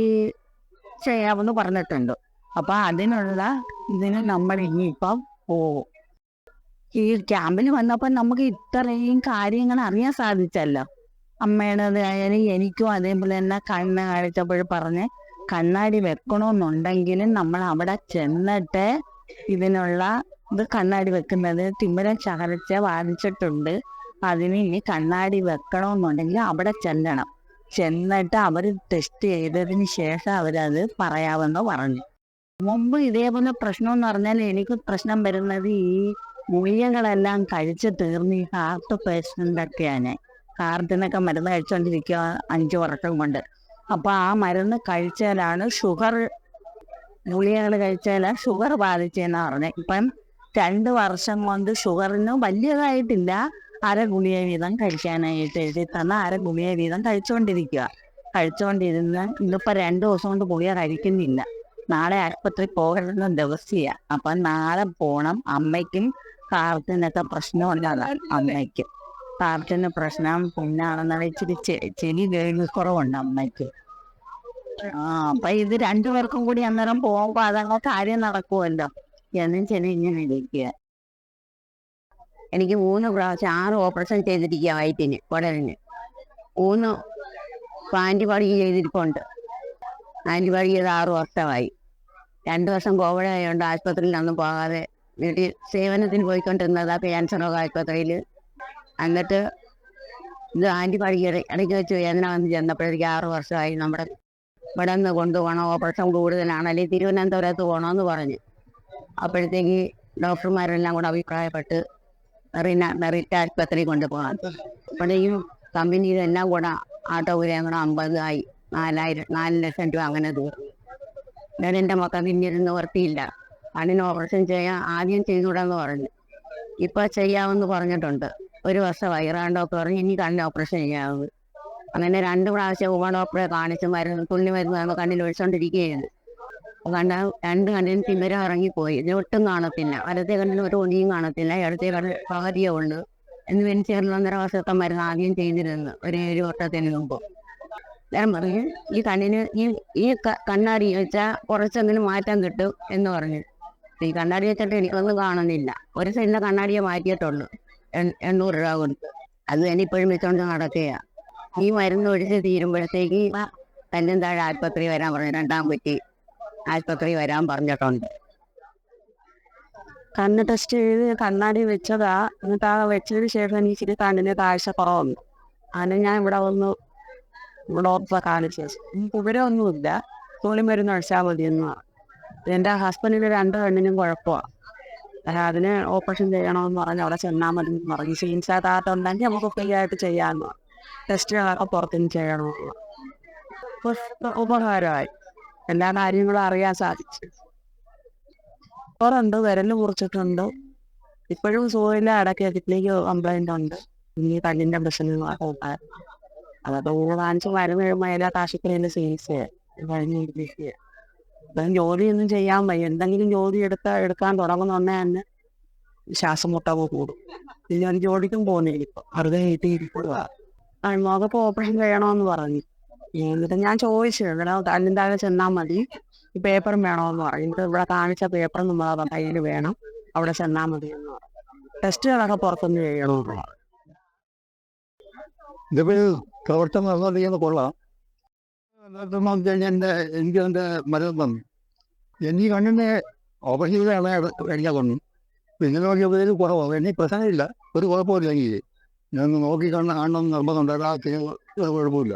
ചെയ്യാമെന്ന് പറഞ്ഞിട്ടുണ്ട്. അപ്പൊ ഇതിന് നമ്മൾ ഇനിയിപ്പം പോകും. ഈ ക്യാമ്പിൽ വന്നപ്പോൾ നമുക്ക് ഇത്രയും കാര്യങ്ങൾ അറിയാൻ സാധിച്ചല്ലോ. അമ്മയുടേത് ആയാലും എനിക്കും അതേപോലെ തന്നെ കണ്ണ് കാണിച്ചപ്പോൾ പറഞ്ഞ് കണ്ണാടി വെക്കണമെന്നുണ്ടെങ്കിലും നമ്മൾ അവിടെ ചെന്നിട്ട് ഇതിനുള്ള ഇത് കണ്ണാടി വെക്കുന്നത് തിമിരം ബാധിച്ചിട്ടുണ്ട്, അതിന് ഇനി കണ്ണാടി വെക്കണമെന്നുണ്ടെങ്കിൽ അവിടെ ചെല്ലണം. ചെന്നിട്ട് അവർ ടെസ്റ്റ് ചെയ്തതിന് ശേഷം അവരത് പറയാമെന്ന് പറഞ്ഞു. മുമ്പ് ഇതേപോലെ പ്രശ്നം എന്ന് പറഞ്ഞാൽ എനിക്ക് പ്രശ്നം വരുന്നത് ഈ ഗുളികകളെല്ലാം കഴിച്ച് തീർന്ന് ഈ ഹാർട്ട് പേഷ്യൻ്റൊക്കെയാണ്. ഹാർട്ടിനൊക്കെ മരുന്ന് കഴിച്ചുകൊണ്ടിരിക്കുക 5 വർഷം കൊണ്ട്. അപ്പോൾ ആ മരുന്ന് കഴിച്ചാലാണ് ഗുളികകൾ കഴിച്ചാലാണ് ഷുഗർ ബാധിച്ചതെന്നാണ് പറഞ്ഞത്. ഇപ്പം 2 വർഷം കൊണ്ട് ഷുഗറിന് വലിയതായിട്ടില്ല. 1/2 ഗുളിക വീതം കഴിക്കാനായിട്ട് എഴുതി തന്ന 1/2 ഗുളിക വീതം കഴിച്ചുകൊണ്ടിരുന്ന് ഇന്നിപ്പോൾ 2 ദിവസം കൊണ്ട് ഗുളിക കഴിക്കുന്നില്ല. നാളെ ആശുപത്രി പോകേണ്ട ദിവസമാണ്. അപ്പം നാളെ പോകണം. അമ്മയ്ക്കും ഹാർട്ടിനൊക്കെ പ്രശ്നമുള്ളതാണ്. അമ്മയ്ക്കും ഹാർട്ടിന് പ്രശ്നം, പിന്നാണെന്ന് ഇച്ചിരി ചെവി കേൾവിക്കുറവുണ്ട് അമ്മയ്ക്ക്. അപ്പൊ ഇത് 2 പേർക്കും കൂടി അന്നേരം പോകുമ്പോ അതങ്ങ് കാര്യം നടക്കുമല്ലോ എന്നും ഇങ്ങനെ ഇരിക്കുക. എനിക്ക് 3 പ്രാവശ്യം 6 ഓപ്പറേഷൻ ചെയ്തിരിക്കുക വയറ്റിന്, കുടലിന് 3 ആന്റിബയോട്ടിക് ചെയ്തിരിപ്പുണ്ട്. ആന്റിബയോട്ടിക് ചെയ്ത് 6 വർഷമായി. 2 വർഷം കോവിഡ് ആയതുകൊണ്ട് ആശുപത്രിയിലൊന്നും പോകാതെ വീട്ടിൽ സേവനത്തിന് പോയിക്കൊണ്ടിരുന്നതാ ക്യാൻസർ രോഗ ആശുപത്രിയിൽ. എന്നിട്ട് ഇത് ആന്റിബയോട്ടിക് ഇടയ്ക്ക് വെച്ച് വേദന വന്ന് ചെന്നപ്പോഴേക്ക് 6 വർഷമായി. നമ്മുടെ ഇവിടെ നിന്ന് കൊണ്ടുപോകണം, ഓപ്പറേഷൻ കൂടുതലാണ്, അല്ലെങ്കിൽ തിരുവനന്തപുരത്ത് പോകണമെന്ന് പറഞ്ഞു. അപ്പോഴത്തേക്ക് ഡോക്ടർമാരെല്ലാം കൂടെ അഭിപ്രായപ്പെട്ട് മെറിറ്റ് ആശുപത്രി കൊണ്ടുപോകാൻ. അപ്പോഴേക്കും കമ്പനിയിൽ എല്ലാം കൂടെ ആട്ടോ കൂലിയും കൂടെ 50 ആയി. 4 ലക്ഷം രൂപ അങ്ങനെ തീർന്നു. ഞാൻ എൻ്റെ മക്കൾ പിന്നീട് നിവർത്തിയില്ല. കണ്ണിന് ഓപ്പറേഷൻ ആദ്യം ചെയ്തുകൂടാന്ന് പറഞ്ഞു. ഇപ്പം ചെയ്യാമെന്ന് പറഞ്ഞിട്ടുണ്ട്. 1 വർഷമായി. ഡോക്ടർ പറഞ്ഞു ഇനി കണ്ണിന് ഓപ്പറേഷൻ ചെയ്യാവുന്നത്. അങ്ങനെ 2 പ്രാവശ്യം ഡോക്ടറെ കാണിച്ച് തുള്ളി മരുന്ന് കണ്ണിൽ ഒഴിച്ചുകൊണ്ടിരിക്കുകയാണ്. 2 കണ്ണിന് തിമിരം ഇറങ്ങിപ്പോയി. ഇതിന് ഒട്ടും കാണത്തില്ല. വലത്തെ കണ്ണിന് ഒരു ഒടിയും കാണത്തില്ല. ഇടത്തെ കണ്ണിന് പകുതിയേ ഉള്ളൂ എന്ന് വെനിച്ചേറിൽ 1.5 വർഷത്തെ മരുന്ന് ആദ്യം ചെയ്തിരുന്നു, ഒരു 7 വർഷത്തിന് മുമ്പ്. ഞാൻ പറഞ്ഞു ഈ കണ്ണിന് ഈ കണ്ണാടി വെച്ചാൽ കുറച്ചെങ്കിലും മാറ്റം കിട്ടും എന്ന് പറഞ്ഞു. ഈ കണ്ണാടി വെച്ചിട്ട് എനിക്കൊന്നും കാണുന്നില്ല. ഒരു സൈഡിലെ കണ്ണാടിയെ മാറ്റിയിട്ടുള്ളൂ 800 രൂപ കൊടുത്ത്. അത് തന്നെ ഇപ്പോഴും വെച്ചോണ്ട് നടക്കുകയാണ്. ഈ മരുന്ന് ഒഴിച്ച് തീരുമ്പോഴത്തേക്ക് തന്നെയും താഴെ ആശുപത്രി വരാൻ പറഞ്ഞു. 2-ാം കുറ്റി ആശുപത്രി വരാൻ പറഞ്ഞിട്ടുണ്ട്. കണ്ണ് ടെസ്റ്റ് ചെയ്ത് കണ്ണാടി വെച്ചതാ. എന്നിട്ട് ആ വെച്ചതിന് ശേഷം എനിക്ക് ഇച്ചിരി കണ്ണിന് കാഴ്ച കുറവുണ്ട്. അതിന് ഞാൻ ഇവിടെ ഡോക്ടറെ കാണിച്ചു. വിവരമൊന്നുമില്ല, തുള്ളി മരുന്ന് കഴിച്ചാൽ മതിയെന്നാണ്. എൻ്റെ ഹസ്ബൻഡിന് 2 കണ്ണിനും കുഴപ്പമാണ്. അതിന് ഓപ്പറേഷൻ ചെയ്യണമെന്ന് പറഞ്ഞ് അവിടെ ചെന്നാൽ മതി എന്ന് പറഞ്ഞു. ചികിത്സാ കാർഡ് ഉണ്ടെങ്കിൽ നമുക്ക് ഫ്രീ ആയിട്ട് ചെയ്യാമെന്ന്. ടെസ്റ്റുകളൊക്കെ പുറത്തുനിന്ന് ചെയ്യണമെന്ന് ഉപകാരമായി. എല്ലാ കാര്യങ്ങളും അറിയാൻ സാധിച്ചു. ഉണ്ട്, വിരല് മുറിച്ചിട്ടുണ്ട്. ഇപ്പോഴും സുഖമില്ല. ഇടയ്ക്ക് കിഡ്നിക്ക് കംപ്ലൈൻ്റ് ഉണ്ട്. ഇനി കണ്ണിൻ്റെ പ്രശ്നങ്ങളൊക്കെ ഉണ്ടായിരുന്നു. അതൊക്കെ കാണിച്ച് മരുന്ന് കഴിയുമ്പോൾ എല്ലാ ആശുപത്രിയിൽ ചികിത്സയാണ്. ഇപ്പം ജോലിയൊന്നും ചെയ്യാൻ വയ്യ. എന്തെങ്കിലും ജോലി എടുക്കാൻ തുടങ്ങുന്നുണ്ടേ തന്നെ ശ്വാസം മുട്ടവ് കൂടും. പിന്നെ ഒരു ജോലിക്കും പോകുന്നില്ല. ഇപ്പം വെറുതെ വീട്ടിയിരിക്കുക. മുഖത്ത് ഓപ്പറേഷൻ ചെയ്യണമെന്ന് പറഞ്ഞു. എന്നിട്ട് ഞാൻ ചോദിച്ചു, ഇവിടെ കണ്ണിൻ്റെ താഴെ ചെന്നാൽ മതി, ഈ പേപ്പറും വേണമെന്ന് പറഞ്ഞു. എന്നിട്ട് ഇവിടെ കാണിച്ച പേപ്പർ നമ്മൾ കയ്യിൽ വേണം, അവിടെ ചെന്നാൽ മതി എന്ന് പറഞ്ഞു. ടെസ്റ്റുകളൊക്കെ പുറത്തുനിന്ന് ചെയ്യണമെന്ന് പറഞ്ഞു. ഇതിപ്പോൾ പ്രവർത്തനം നടന്നുകൊണ്ടിരിക്കുന്നത് കൊള്ളാം. എനിക്ക് എൻ്റെ മരുന്ന് തന്നു. എനിക്ക് കണ്ണിൻ്റെ ഓപ്പറേഷൻ ചെയ്താണ് എനിക്ക് തന്നു. പിന്നെ നോക്കിയപ്പോൾ കുറവാണ്. എനിക്ക് പ്രശ്നമില്ല, ഒരു കുഴപ്പമില്ല. എനിക്ക് ഞാൻ നോക്കി കാണണമെന്ന് നിർബന്ധമുണ്ടായിരുന്നു. കുഴപ്പമില്ല.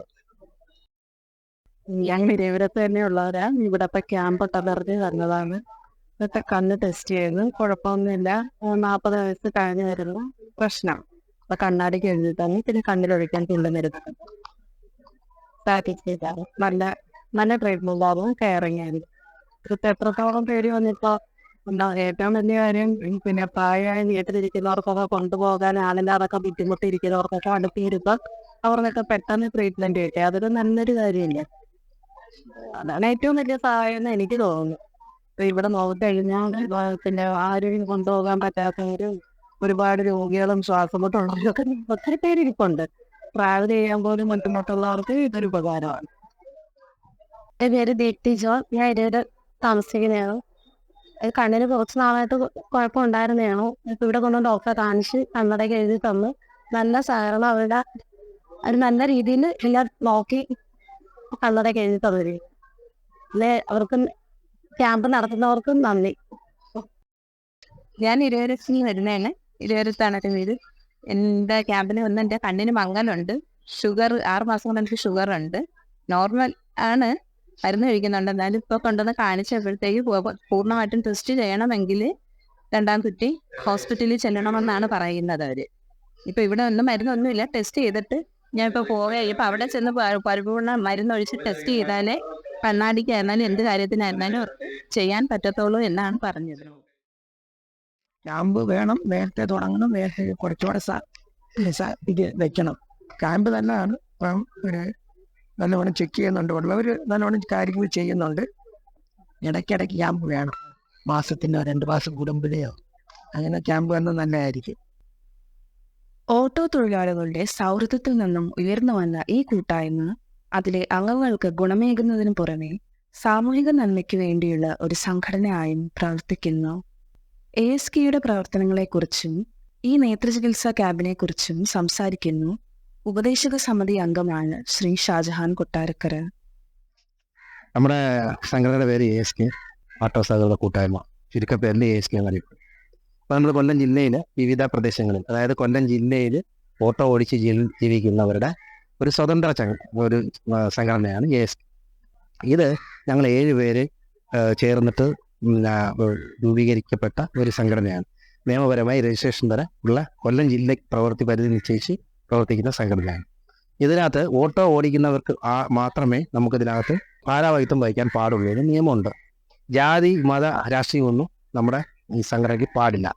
ഞങ്ങൾ തിരുവനന്തപുരത്ത് തന്നെയുള്ളവരാ. ഇവിടെ ഇപ്പം ക്യാമ്പൊക്കെ വെറുതെ തന്നതാണ്. എന്നിട്ട് കണ്ണ് ടെസ്റ്റ് ചെയ്ത് കുഴപ്പമൊന്നുമില്ല. 40 വയസ്സ് കഴിഞ്ഞ് വരുന്ന പ്രശ്നം. അപ്പം കണ്ണാടിക്ക് എഴുതി തന്നെ. പിന്നെ കണ്ണിലൊഴിക്കാൻ തുള്ളി മരുന്ന് സാറ്റിസ്ഫൈഡ്. നല്ല ട്രീറ്റ്മെന്റ് ആവും, കെയറിങ് ആയിരുന്നു. ഇപ്പം എത്രത്തോളം പേര് വന്നിപ്പോൾ ഏറ്റവും വലിയ കാര്യം പിന്നെ പ്രായമായി വീട്ടിലിരിക്കുന്നവർക്കൊക്കെ കൊണ്ടുപോകാൻ ആളില്ലാതൊക്കെ ബുദ്ധിമുട്ടിരിക്കുന്നവർക്കൊക്കെ അടുത്തിരുമ്പോൾ അവർക്കൊക്കെ പെട്ടെന്ന് ട്രീറ്റ്മെന്റ് കിട്ടി. അതൊരു നല്ലൊരു കാര്യമില്ല. അതാണ് ഏറ്റവും വലിയ സഹായം എന്ന് എനിക്ക് തോന്നുന്നു. ഇപ്പം ഇവിടെ നോക്കിക്കഴിഞ്ഞാൽ പിന്നെ ആരും കൊണ്ടുപോകാൻ പറ്റാത്തവരും ഒരുപാട് രോഗികളും ശ്വാസമുട്ടുള്ളവരൊക്കെ ഒത്തിരി പേരിരിപ്പുണ്ട്. ട്രാവൽ ചെയ്യാൻ പോലും ബുദ്ധിമുട്ടുള്ളവർക്ക് ഇതൊരു ഉപകാരമാണ്. എൻ്റെ പേര് ദീപ്തി ജോൺ. ഞാൻ ഇവിടെ താമസിക്കുന്നതാണ്. കണ്ണിന് കുറച്ച് നാളായിട്ട് കുഴപ്പമുണ്ടായിരുന്നതാണ്. ഇപ്പം ഇവിടെ കൊണ്ട് ഡോക്ടറെ കാണിച്ച് കണ്ണടയ്ക്ക് എഴുതി തന്നു. നല്ല സഹകരണം. അവർ നല്ല രീതിയിൽ എല്ലാം നോക്കി കണ്ണടയ്ക്ക് എഴുതി തന്നു. അല്ലെ അവർക്കും ക്യാമ്പ് നടത്തുന്നവർക്കും നന്ദി. ഞാൻ ഇരുവരത്തിന് വരുന്നതാണ്. ഇരുവരത്താണ് വീട്. എൻ്റെ ക്യാമ്പിന് വന്ന് എൻ്റെ കണ്ണിന് മങ്ങലുണ്ട്, ഷുഗർ 6 മാസം കൊണ്ട് എനിക്ക് ഷുഗർ ഉണ്ട്, നോർമൽ ആണ്, മരുന്ന് കഴിക്കുന്നുണ്ട്. എന്നാലും ഇപ്പോൾ കൊണ്ടുവന്ന് കാണിച്ചപ്പോഴത്തേക്ക് പൂർണ്ണമായിട്ടും ടെസ്റ്റ് ചെയ്യണമെങ്കിൽ 2ാം കുറ്റി ഹോസ്പിറ്റലിൽ ചെല്ലണമെന്നാണ് പറയുന്നത് അവർ. ഇപ്പോൾ ഇവിടെ ഒന്നും മരുന്നൊന്നുമില്ല, ടെസ്റ്റ് ചെയ്തിട്ട് ഞാൻ ഇപ്പോൾ പോവുകയായി. ഇപ്പോൾ അവിടെ ചെന്ന് പരിപൂർണ്ണ മരുന്നൊഴിച്ച് ടെസ്റ്റ് ചെയ്താലേ കണ്ണാടിക്കായിരുന്നാലും എന്ത് കാര്യത്തിനായിരുന്നാലും ചെയ്യാൻ പറ്റത്തുള്ളൂ എന്നാണ് പറഞ്ഞത്. ക്യാമ്പ് വേണം, നേരത്തെ തുടങ്ങണം, നേരത്തെ കുറച്ചുകൂടെ ഇത് വെക്കണം. ക്യാമ്പ് നല്ലതാണ്. ഇപ്പം നല്ലവണ്ണം ചെക്ക് ചെയ്യുന്നുണ്ട്, ഉള്ളവർ നല്ലവണ്ണം കാര്യങ്ങൾ ചെയ്യുന്നുണ്ട്. ഇടയ്ക്കിടയ്ക്ക് ക്യാമ്പ് വേണം, മാസത്തിനോ 2 മാസം കൂടുമ്പോഴോ അങ്ങനെ ക്യാമ്പ് വന്നാൽ നല്ലതായിരിക്കും. ഓട്ടോ തൊഴിലാളികളുടെ സൗഹൃദത്തിൽ നിന്നും ഉയർന്നു വന്ന ഈ കൂട്ടായ്മ അതിലെ അംഗങ്ങൾക്ക് ഗുണമേകുന്നതിനു പുറമെ സാമൂഹിക നന്മയ്ക്ക് വേണ്ടിയുള്ള ഒരു സംഘടനയായും പ്രവർത്തിക്കുന്നു. ASKയുടെ പ്രവർത്തനങ്ങളെക്കുറിച്ചും ഈ നേത്രചികിത്സാ ക്യാമ്പിനെക്കുറിച്ചും സംസാരിക്കുന്നു ഉപദേശക സമിതി അംഗമാണ് ശ്രീ ഷാജഹാൻ കൊട്ടാരക്കര. നമ്മുടെ സംഘടനയുടെ പേര് ASK ഓട്ടോ സഹകരണ കൂട്ടായ്മ, ചുരുക്കപ്പേരിൽ ASK എന്നറിയപ്പെടും. അപ്പോൾ നമ്മൾ കൊല്ലം ജില്ലയിൽ വിവിധ പ്രദേശങ്ങളിൽ, അതായത് കൊല്ലം ജില്ലയിൽ ഓട്ടോ ഓടിച്ച് ജീവിക്കുന്നവരുടെ ഒരു സ്വതന്ത്ര ഒരു സംഘടനയാണ് ASK. ഇത് ഞങ്ങൾ 7 പേര് ചേർന്നിട്ട് രൂപീകരിക്കപ്പെട്ട ഒരു സംഘടനയാണ്. നിയമപരമായി രജിസ്ട്രേഷൻ വരെ ഉള്ള കൊല്ലം ജില്ലയ്ക്ക് പ്രവൃത്തി പരിധി നിശ്ചയിച്ച് പ്രവർത്തിക്കുന്ന സംഘടനയാണ്. ഇതിനകത്ത് ഓട്ടോ ഓടിക്കുന്നവർക്ക് മാത്രമേ നമുക്കിതിനകത്ത് ഭാരവാഹിത്വം വഹിക്കാൻ പാടുള്ളൂ എന്ന് നിയമമുണ്ട്. ജാതി മത രാഷ്ട്രീയമൊന്നും നമ്മുടെ ഈ സംഘടനയ്ക്ക് പാടില്ല.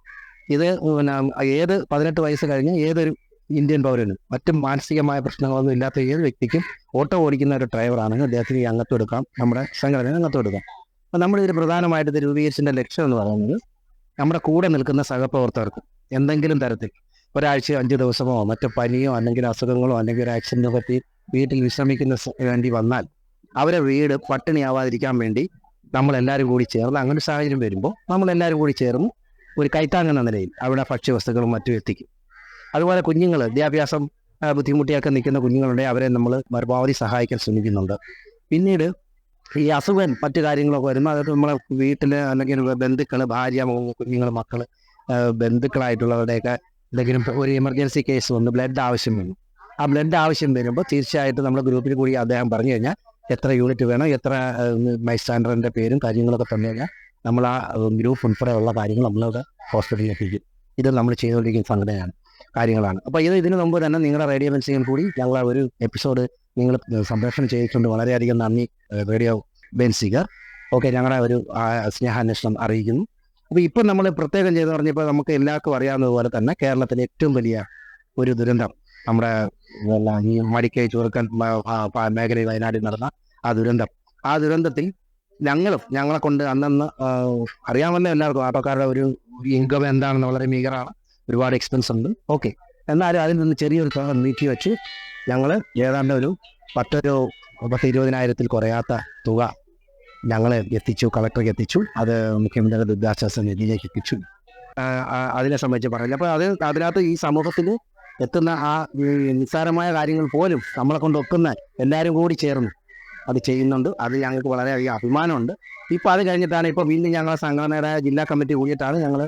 ഇത് ഏത് 18 വയസ്സ് കഴിഞ്ഞ ഏതൊരു ഇന്ത്യൻ പൗരനും മറ്റു മാനസികമായ പ്രശ്നങ്ങളൊന്നും ഇല്ലാത്ത ഏത് വ്യക്തിക്കും ഓട്ടോ ഓടിക്കുന്ന ഒരു ഡ്രൈവറാണെങ്കിൽ അദ്ദേഹത്തിന് ഈ അംഗത്വം എടുക്കാം, നമ്മുടെ സംഘടനയിൽ അംഗത്വം എടുക്കാം. അപ്പോൾ നമ്മളിതിൽ പ്രധാനമായിട്ട് ഇത് രൂപീകരിച്ചതിൻ്റെ ലക്ഷ്യം എന്ന് പറയുന്നത് നമ്മുടെ കൂടെ നിൽക്കുന്ന സഹപ്രവർത്തകർക്കും എന്തെങ്കിലും തരത്തിൽ ഒരാഴ്ച 5 ദിവസമോ മറ്റു പനിയോ അല്ലെങ്കിൽ അസുഖങ്ങളോ അല്ലെങ്കിൽ ഒരു ആക്സിഡന്റിനെ പറ്റി വീട്ടിൽ വിശ്രമിക്കുന്ന വേണ്ടി വന്നാൽ അവരെ വീട് പട്ടിണിയാവാതിരിക്കാൻ വേണ്ടി നമ്മളെല്ലാവരും കൂടി ചേർന്ന്, അങ്ങനെ ഒരു സാഹചര്യം വരുമ്പോൾ നമ്മളെല്ലാവരും കൂടി ചേർന്ന് ഒരു കൈത്താങ്ങെന്ന നിലയിൽ അവിടെ ഭക്ഷ്യവസ്തുക്കളും മറ്റും എത്തിക്കും. അതുപോലെ കുഞ്ഞുങ്ങൾ വിദ്യാഭ്യാസം ബുദ്ധിമുട്ടിയൊക്കെ നിൽക്കുന്ന കുഞ്ഞുങ്ങളുണ്ടെങ്കിൽ അവരെ നമ്മൾ പരമാവധി സഹായിക്കാൻ ശ്രമിക്കുന്നുണ്ട്. പിന്നീട് ഈ അസുഖം മറ്റു കാര്യങ്ങളൊക്കെ വരുമ്പോൾ അതായത് നമ്മളെ വീട്ടിൽ അല്ലെങ്കിൽ ബന്ധുക്കൾ, ഭാര്യ, കുഞ്ഞുങ്ങൾ, മക്കൾ, ബന്ധുക്കളായിട്ടുള്ളവരുടെയൊക്കെ എന്തെങ്കിലും ഒരു എമർജൻസി കേസ് വന്ന് ബ്ലഡ് ആവശ്യം വന്നു. ആ ബ്ലഡ് ആവശ്യം വരുമ്പോൾ തീർച്ചയായിട്ടും നമ്മൾ ഗ്രൂപ്പിൽ കൂടി അദ്ദേഹം പറഞ്ഞു കഴിഞ്ഞാൽ എത്ര യൂണിറ്റ് വേണം, എത്ര ബൈസ്റ്റാൻഡറിൻ്റെ പേരും കാര്യങ്ങളൊക്കെ തന്നു കഴിഞ്ഞാൽ നമ്മൾ ആ ഗ്രൂപ്പ് ഉൾപ്പെടെയുള്ള കാര്യങ്ങൾ നമ്മളിവിടെ ഹോസ്പിറ്റലിൽ എത്തിക്കും. ഇത് നമ്മൾ ചെയ്തുകൊണ്ടിരിക്കുന്ന സംഘടനയാണ് കാര്യങ്ങളാണ്. അപ്പോൾ ഇതിനു മുമ്പ് തന്നെ നിങ്ങളുടെ റേഡിയോ ബെൻസികൾ കൂടി ഞങ്ങൾ ഒരു എപ്പിസോഡ് നിങ്ങൾ സംപ്രേഷണം ചെയ്തിട്ടുണ്ട്. വളരെയധികം നന്ദി റേഡിയോ ബെൻസിഗർ. ഓക്കെ, ഞങ്ങളുടെ ഒരു സ്നേഹാന്വേഷണം അറിയിക്കുന്നു. അപ്പോൾ ഇപ്പം നമ്മൾ പ്രത്യേകം ചെയ്ത് പറഞ്ഞപ്പോൾ നമുക്ക് എല്ലാവർക്കും അറിയാവുന്നതുപോലെ തന്നെ കേരളത്തിലെ ഏറ്റവും വലിയ ഒരു ദുരന്തം നമ്മുടെ ഈ മടിക്കൈ ചുരുക്കൻ മേഖലയിൽ വയനാട്ടിൽ നടന്ന ആ ദുരന്തത്തിൽ ഞങ്ങളെ കൊണ്ട് അന്നന്ന് അറിയാമല്ലോ എല്ലാവർക്കും ആട്ടോക്കാരുടെ ഒരു ഇൻകം എന്താണെന്ന് വളരെ മീഗറാണ്, ഒരുപാട് എക്സ്പെൻസ് ഉണ്ട്. ഓക്കെ, എന്നാലും അതിൽ നിന്ന് ചെറിയൊരു തുക നീക്കി വെച്ച് ഞങ്ങൾ ഏതാണ്ട് ഒരു 10-20,000 കുറയാത്ത തുക ഞങ്ങൾ എത്തിച്ചു, കളക്ടർക്ക് എത്തിച്ചു. അത് മുഖ്യമന്ത്രിയുടെ ദുരിതാശ്വാസ നിധിയിലേക്ക് എത്തിച്ചു. അതിനെ സംബന്ധിച്ച് പറഞ്ഞില്ല. അപ്പോൾ അതിനകത്ത് ഈ സമൂഹത്തിൽ എത്തുന്ന ആ നിസ്സാരമായ കാര്യങ്ങൾ പോലും നമ്മളെ കൊണ്ട് ഒക്കുന്ന എല്ലാവരും കൂടി ചേർന്ന് അത് ചെയ്യുന്നുണ്ട്. അത് ഞങ്ങൾക്ക് വളരെയധികം അഭിമാനമുണ്ട്. ഇപ്പോൾ അത് കഴിഞ്ഞിട്ടാണ് ഇപ്പോൾ വീണ്ടും ഞങ്ങളെ സംഘടനയുടെ ജില്ലാ കമ്മിറ്റി കൂടിയിട്ടാണ് ഞങ്ങൾ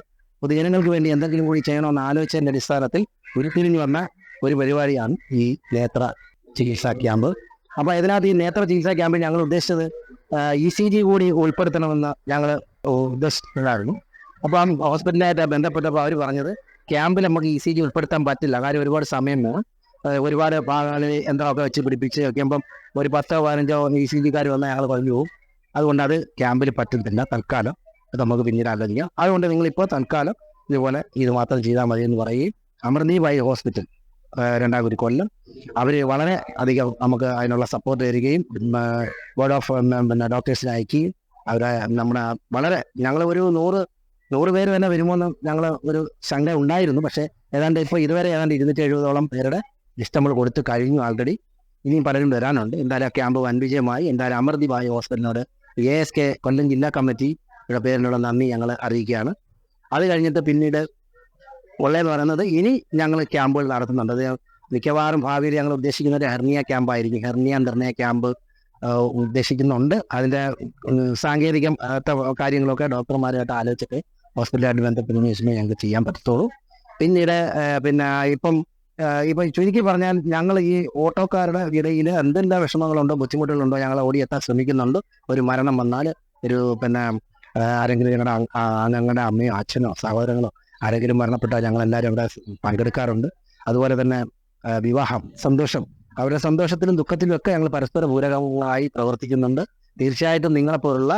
പൊതുജനങ്ങൾക്ക് വേണ്ടി എന്തെങ്കിലും കൂടി ചെയ്യണമെന്ന് ആലോചിച്ചതിൻ്റെ അടിസ്ഥാനത്തിൽ ഉരുത്തിരിഞ്ഞു വന്ന ഒരു പരിപാടിയാണ് ഈ നേത്ര ചികിത്സാ ക്യാമ്പ്. അപ്പോൾ ഇതിനകത്ത് ഈ നേത്ര ചികിത്സാ ക്യാമ്പിൽ ഞങ്ങൾ ഉദ്ദേശിച്ചത് ECG കൂടി ഉൾപ്പെടുത്തണമെന്ന് ഞങ്ങൾ ഉദ്ദേശിച്ചിട്ടുണ്ടായിരുന്നു. അപ്പോൾ ആ ഹോസ്പിറ്റലായിട്ട് ബന്ധപ്പെട്ടപ്പോൾ അവർ പറഞ്ഞത് ക്യാമ്പിൽ നമുക്ക് ECG ഉൾപ്പെടുത്താൻ പറ്റില്ല, കാര്യം ഒരുപാട് സമയം വേണം, ഒരുപാട് ഭാഗങ്ങളിൽ യന്ത്രമൊക്കെ വെച്ച് പിടിപ്പിച്ച് വയ്ക്കുമ്പം ഒരു 10-15 ECGക്കാർ വന്നാൽ ഞങ്ങൾ പറഞ്ഞു പോകും. അതുകൊണ്ട് അത് ക്യാമ്പിൽ പറ്റുന്നില്ല, തൽക്കാലം അത് നമുക്ക് പിന്നീട് ആലോചിക്കാം. അതുകൊണ്ട് നിങ്ങളിപ്പോൾ തൽക്കാലം ഇതുപോലെ ഇത് മാത്രം ചെയ്താൽ മതി എന്ന് പറയുകയും അമൃതീപ് ഐ ഹോസ്പിറ്റൽ 2ാം കുറ്റി കൊല്ലം അവർ വളരെ അധികം നമുക്ക് അതിനുള്ള സപ്പോർട്ട് തരികയും ബോർഡ് ഓഫ് ഡോക്ടേഴ്സിനെ അയക്കുകയും അവരെ നമ്മുടെ വളരെ ഞങ്ങൾ ഒരു 100 പേര് തന്നെ വരുമോയെന്ന് ഞങ്ങൾ ഒരു ശങ്ക ഉണ്ടായിരുന്നു. പക്ഷേ ഏതാണ്ട് ഇപ്പോൾ ഇതുവരെ ഏതാണ്ട് 270ഓളം പേരുടെ ലിസ്റ്റ് നമ്മൾ കൊടുത്ത് കഴിഞ്ഞു ആൾറെഡി. ഇനിയും പലരും വരാനുണ്ട്. എന്തായാലും ക്യാമ്പ് വൻ വിജയമായി. എന്തായാലും അമൃതീപ് ഐ ഹോസ്പിറ്റലിനോട് ASK കൊല്ലം ജില്ലാ കമ്മിറ്റിയുടെ പേരിലുള്ള നന്ദി ഞങ്ങൾ അറിയിക്കുകയാണ്. അത് കഴിഞ്ഞിട്ട് പിന്നീട് ഉള്ളതെന്ന് പറയുന്നത് ഇനി ഞങ്ങൾ ക്യാമ്പുകൾ നടത്തുന്നുണ്ട്. അത് മിക്കവാറും ഭാവിയിൽ ഞങ്ങൾ ഉദ്ദേശിക്കുന്നത് ഹെർണിയ ക്യാമ്പായിരിക്കും. ഹെർണിയ നിർണയ ക്യാമ്പ് ഉദ്ദേശിക്കുന്നുണ്ട്. അതിൻ്റെ സാങ്കേതിക കാര്യങ്ങളൊക്കെ ഡോക്ടർമാരുമായിട്ട് ആലോചിച്ചിട്ട് ഹോസ്പിറ്റലായിട്ട് ബന്ധപ്പെടുന്ന ശേഷമേ ഞങ്ങൾക്ക് ചെയ്യാൻ പറ്റത്തുള്ളൂ. പിന്നീട് പിന്നെ ഇപ്പം ചുരുക്കി പറഞ്ഞാൽ ഞങ്ങൾ ഈ ഓട്ടോക്കാരുടെ ഇടയിൽ എന്തെല്ലാം വിഷമങ്ങളുണ്ടോ ബുദ്ധിമുട്ടുകളുണ്ടോ ഞങ്ങൾ ഓടിയെത്താൻ ശ്രമിക്കുന്നുണ്ട്. ഒരു മരണം വന്നാൽ ഒരു പിന്നെ ആരെങ്കിലും ഞങ്ങളുടെ അമ്മയോ അച്ഛനോ സഹോദരങ്ങളോ ആരെങ്കിലും മരണപ്പെട്ടാൽ ഞങ്ങളെല്ലാവരും അവിടെ പങ്കെടുക്കാറുണ്ട്. അതുപോലെ തന്നെ വിവാഹം, സന്തോഷം, അവരുടെ സന്തോഷത്തിലും ദുഃഖത്തിലും ഒക്കെ ഞങ്ങൾ പരസ്പര പൂരകമായി പ്രവർത്തിക്കുന്നുണ്ട്. തീർച്ചയായിട്ടും നിങ്ങളെപ്പോലുള്ള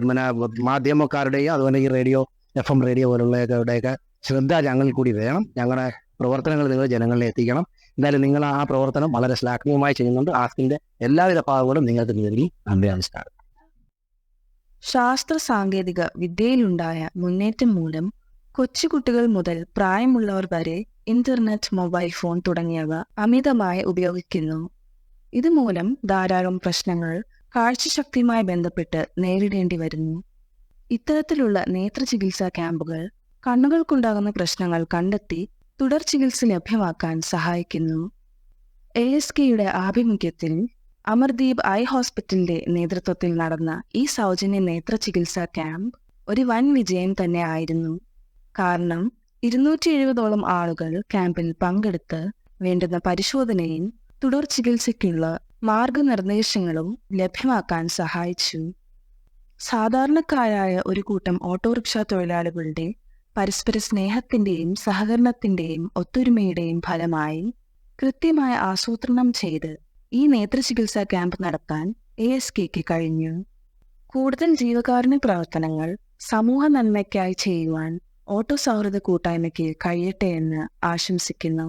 പിന്നെ മാധ്യമക്കാരുടെയും അതുപോലെ ഈ റേഡിയോ FM റേഡിയോ പോലുള്ളവരുടെയൊക്കെ ശ്രദ്ധ ഞങ്ങളിൽ കൂടി വേണം. ഞങ്ങളുടെ പ്രവർത്തനങ്ങൾ നിങ്ങൾ ജനങ്ങളിലെ എത്തിക്കണം. എന്തായാലും നിങ്ങൾ ആ പ്രവർത്തനം വളരെ ശ്ലാഘനീയമായി ചെയ്യുന്നുണ്ട്. ആസ്കിന്റെ എല്ലാവിധ ഭാഗങ്ങളും നിങ്ങൾക്ക് നൽകി. നന്ദി, നമസ്കാരം. ശാസ്ത്ര സാങ്കേതിക വിദ്യയിലുണ്ടായ മുന്നേറ്റം മൂലം കൊച്ചുകുട്ടികൾ മുതൽ പ്രായമുള്ളവർ വരെ ഇന്റർനെറ്റ്, മൊബൈൽ ഫോൺ തുടങ്ങിയവ അമിതമായി ഉപയോഗിക്കുന്നു. ഇതുമൂലം ധാരാളം പ്രശ്നങ്ങൾ കാഴ്ചശക്തിയുമായി ബന്ധപ്പെട്ട് നേരിടേണ്ടി വരുന്നു. ഇത്തരത്തിലുള്ള നേത്രചികിത്സാ ക്യാമ്പുകൾ കണ്ണുകൾക്കുണ്ടാകുന്ന പ്രശ്നങ്ങൾ കണ്ടെത്തി തുടർ ചികിത്സ ലഭ്യമാക്കാൻ സഹായിക്കുന്നു. ASKയുടെ ആഭിമുഖ്യത്തിൽ അമർദീപ് ഐ ഹോസ്പിറ്റലിന്റെ നേതൃത്വത്തിൽ നടന്ന ഈ സൗജന്യ നേത്ര ചികിത്സാ ക്യാമ്പ് ഒരു വൻ വിജയം തന്നെ ആയിരുന്നു. കാരണം 270ഓളം ആളുകൾ ക്യാമ്പിൽ പങ്കെടുത്ത് വേണ്ടുന്ന പരിശോധനയും തുടർ ചികിത്സയ്ക്കുള്ള മാർഗനിർദ്ദേശങ്ങളും ലഭ്യമാക്കാൻ സഹായിച്ചു. സാധാരണക്കാരായ ഒരു കൂട്ടം ഓട്ടോറിക്ഷ തൊഴിലാളികളുടെ പരസ്പര സ്നേഹത്തിന്റെയും സഹകരണത്തിന്റെയും ഒത്തൊരുമയുടെയും ഫലമായി കൃത്യമായ ആസൂത്രണം ചെയ്ത് ഈ നേത്രചികിത്സാ ക്യാമ്പ് നടത്താൻ ASKക്ക് കഴിഞ്ഞു. കൂടുതൽ ജീവകാരുണ്യ പ്രവർത്തനങ്ങൾ സമൂഹ നന്മയ്ക്കായി ചെയ്യുവാൻ ഓട്ടോ സൗഹൃദ കൂട്ടായ്മയ്ക്ക് കഴിയട്ടെ എന്ന് ആശംസിക്കുന്നു.